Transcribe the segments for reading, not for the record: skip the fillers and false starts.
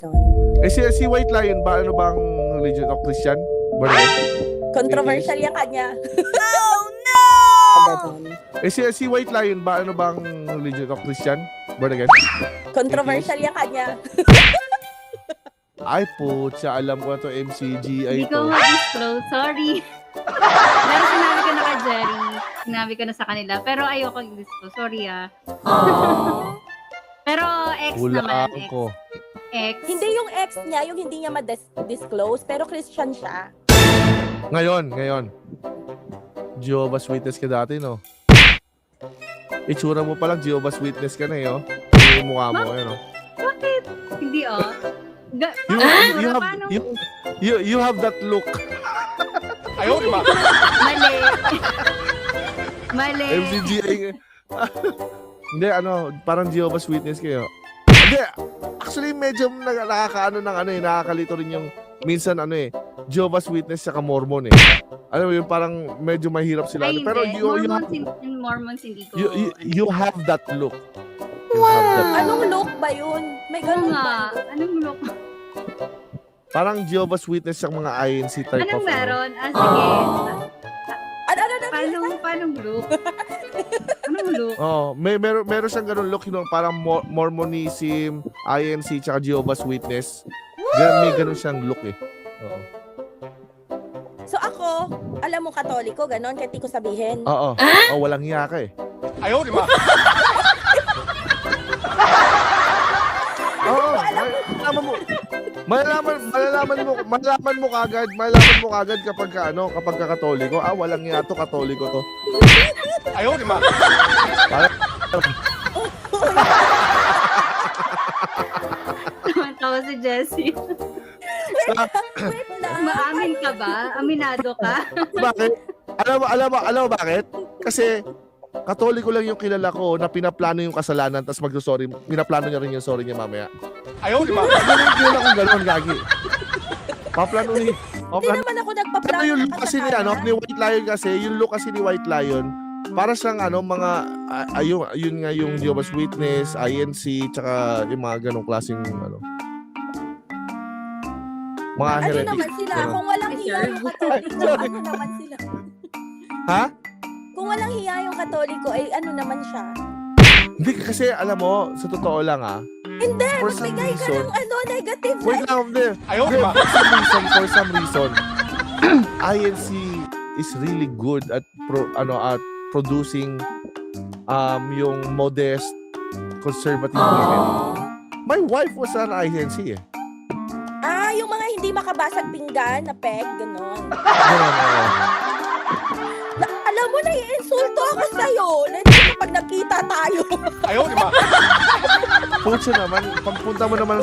Si White Lion ba, ano bang religion o Christian? Born again? Controversial yung kanya. Si White Lion ba, ano bang religion o Christian? Born again? Controversial yung kanya. Ay po, alam ko na to, MCG. Ay Hindi ko to. ma-disclose. Sorry. Pero sinabi ko na kay Jerry. Sinabi ko na sa kanila. Pero ayoko i-disclose. Sorry Pero ex naman. Hulaan ko. Ex. Hindi yung ex niya, yung hindi niya ma-disclose, pero Christian siya. Ngayon. Jehovah's Witness ka dati, no? Itsura mo palang Jehovah's Witness ka na, eh, oh. Yung mukha mo, no? Bakit? Hindi You have that look. Ayaw, di ba? Mali. MCG ay... Hindi, parang Jehovah's Witness kayo. Hindi, actually medyo nakakalito rin yung minsan Jehovah's Witness saka Mormon eh. Alam mo yun, parang medyo mahirap sila. Ay, Pero hindi. Mormons hindi ko. you have that look. Anong look ba yun? May ganun ba? Anong look? Parang Jehovah's Witness sa mga INC type Anong of... meron? Sige. Paano look? Anong look? Oh, meron siyang ganun look, parang Mormonism, INC, tsaka Jehovah's Witness. May ganun siyang look eh. Oo. So ako, alam mo Katoliko, ganon, kahit di ko sabihin. Oo. Oh, walang hiya ka eh. Ayaw, di ba? Oo, malalaman mo kagad kapag Katoliko. Walang hiya to, Katoliko to. Ayaw, di ba? Tawa si Jessie. Wait lang. Maamin ka ba? Aminado ka? Bakit? Alam mo bakit? Kasi Katoliko lang yung kilala ko na pinaplano yung kasalanan tapos magso-sorry. Pinaplano niya rin yung sorry niya mamaya. Ayaw, di ba? Ganun yung kilala kong gano'n, gagi. Paplano ni... Hindi naman ako nagpa-plan. Pero yung look kasi ni White Lion kasi, yung look kasi ni White Lion, para siyang yun nga yung Jehovah's Witness, INC, tsaka yung mga ganong klaseng mga Ano heretic. naman sila? Kung walang hiya yung Katoliko, ano naman sila? Ha? Kung walang hiya yung Katoliko, ay ano naman siya? Hindi kasi alam mo, sa totoo lang Hindi, for some magbigay ka reason, ng negative na. wait lang, ayaw ba? For some reason, INC is really good at producing yung modest conservative women. My wife was an INC eh. Yung mga hindi makabasag pinggan na peg, gano'n. Alam mo, nai-insulto ako sa'yo. Pag nagkita tayo. Ayaw, di ba? Pucha naman, punta mo naman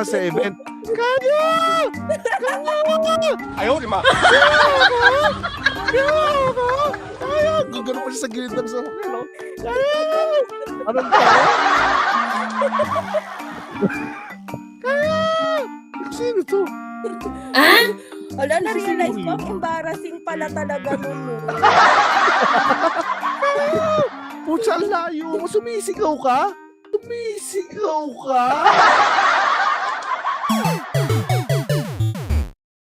sa event. Kaya! Ayaw, di ba? Kaya! Gagano pa siya sa gilid ng sa Kaya! Anong kaya? Kaya! Sino to? Wala, na-realize ko, embarrassing pala talaga nun. Pucha, ang layo. Sumisigaw ka? Sumisigaw ka?